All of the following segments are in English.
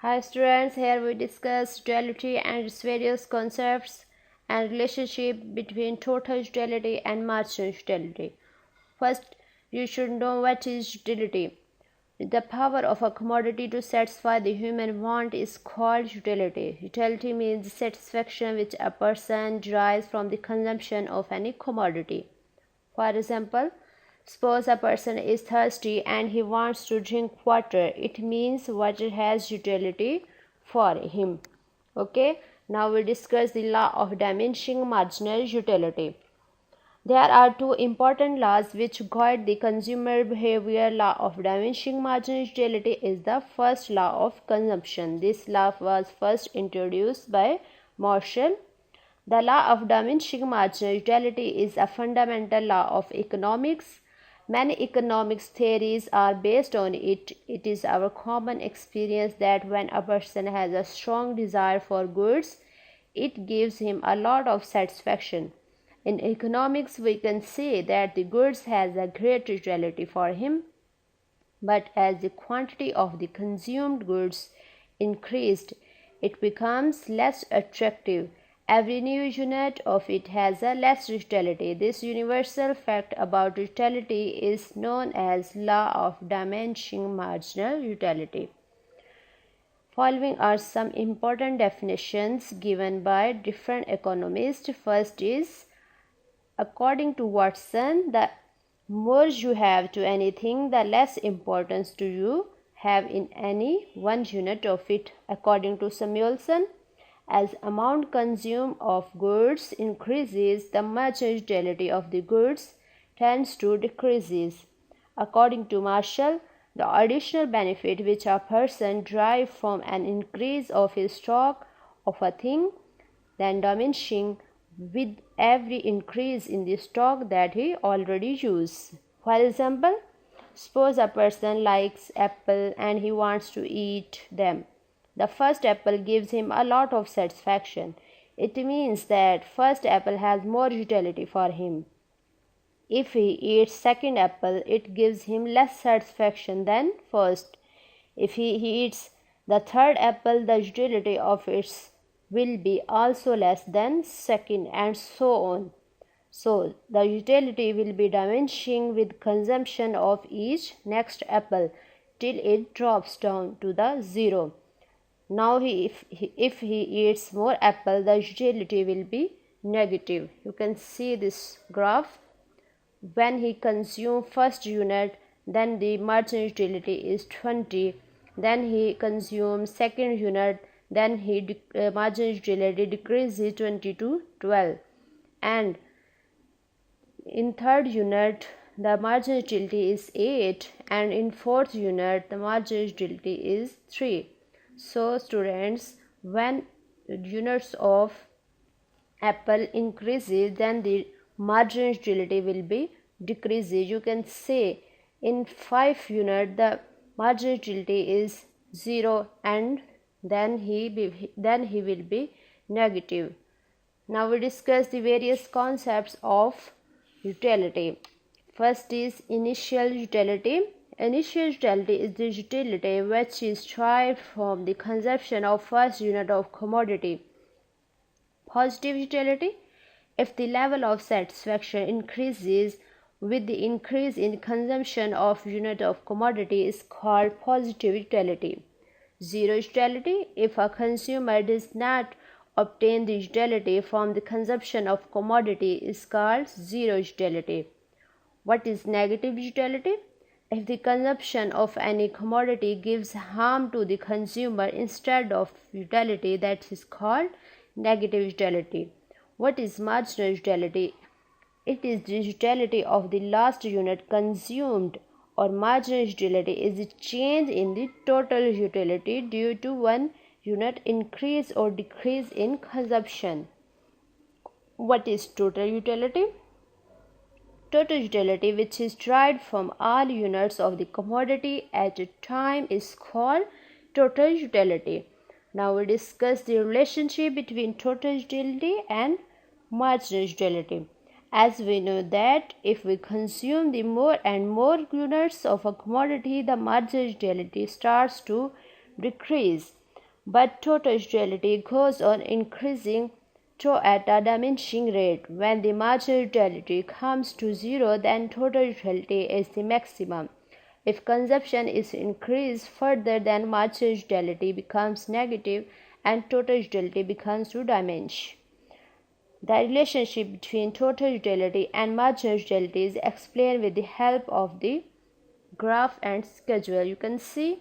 Hi students, here we discuss utility and its various concepts and relationship between total utility and marginal utility. First, you should know what is utility. The power of a commodity to satisfy the human want is called utility. Utility means satisfaction which a person derives from the consumption of any commodity. For example, suppose a person is thirsty and he wants to drink water. It means water has utility for him. Okay, now we discuss the law of diminishing marginal utility. There are two important laws which guide the consumer behavior. Law of diminishing marginal utility is the first law of consumption. This law was first introduced by Marshall. The law of diminishing marginal utility is a fundamental law of economics. Many economics theories are based on it. It is our common experience that when a person has a strong desire for goods, it gives him a lot of satisfaction. In economics, we can say that the goods has a great utility for him, but as the quantity of the consumed goods increased, it becomes less attractive. Every new unit of it has a less utility. This universal fact about utility is known as law of diminishing marginal utility. Following are some important definitions given by different economists. First is, according to Watson, the more you have to anything, the less importance do you have in any one unit of it. According to Samuelson, as amount consumed of goods increases, the marginal utility of the goods tends to decreases. According to Marshall, the additional benefit which a person derives from an increase of his stock of a thing, then diminishing with every increase in the stock that he already uses. For example, suppose a person likes apple and he wants to eat them. The first apple gives him a lot of satisfaction. It means that first apple has more utility for him. If he eats second apple, it gives him less satisfaction than first. If he eats the third apple, the utility of its will be also less than second, and so on. So the utility will be diminishing with consumption of each next apple till it drops down to the zero. Now if he eats more apple, the utility will be negative. You can see this graph. When he consumes first unit, then the marginal utility is 20. Then he consumes second unit, then marginal utility decreases 20 to 12. And in third unit, the marginal utility is 8, and in fourth unit, the marginal utility is 3. So students, when units of apple increases, then the marginal utility will be decreases. You can say in 5 unit the marginal utility is 0, and then he will be negative. Now we discuss the various concepts of utility. First is initial utility. Initial utility is the utility which is derived from the consumption of first unit of commodity. Positive utility. If the level of satisfaction increases with the increase in consumption of unit of commodity, is called positive utility. Zero utility. If a consumer does not obtain the utility from the consumption of commodity, is called zero utility. What is negative utility? If the consumption of any commodity gives harm to the consumer instead of utility, that is called negative utility. What is marginal utility? It is the utility of the last unit consumed, or marginal utility is the change in the total utility due to one unit increase or decrease in consumption. What is total utility? Total utility, which is derived from all units of the commodity at a time, is called total utility. Now we discuss the relationship between total utility and marginal utility. As we know that if we consume the more and more units of a commodity, the marginal utility starts to decrease. But total utility goes on increasing at a diminishing rate. When the marginal utility comes to zero, then total utility is the maximum. If consumption is increased further, then marginal utility becomes negative and total utility becomes to diminish. The relationship between total utility and marginal utility is explained with the help of the graph and schedule. You can see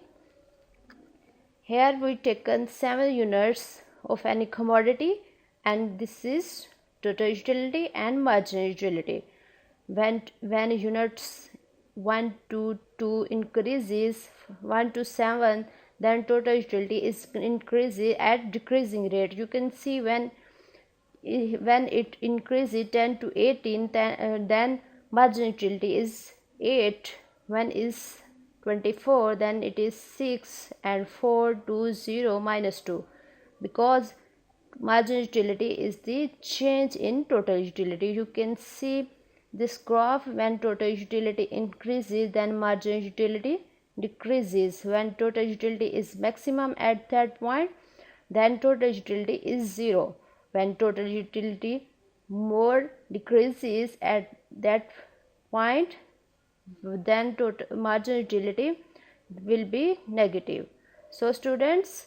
here we taken 7 units of any commodity, and this is total utility and marginal utility. When units 1 to 2 increases 1 to 7, then total utility is increasing at decreasing rate. You can see when it increases 10 to 18, then marginal utility is 8. When is 24, then it is 6, and 4 to 0 minus 2, because marginal utility is the change in total utility. You can see this graph. When total utility increases, then marginal utility decreases. When total utility is maximum at that point, then total utility is 0. When total utility more decreases at that point, then total marginal utility will be negative. So students,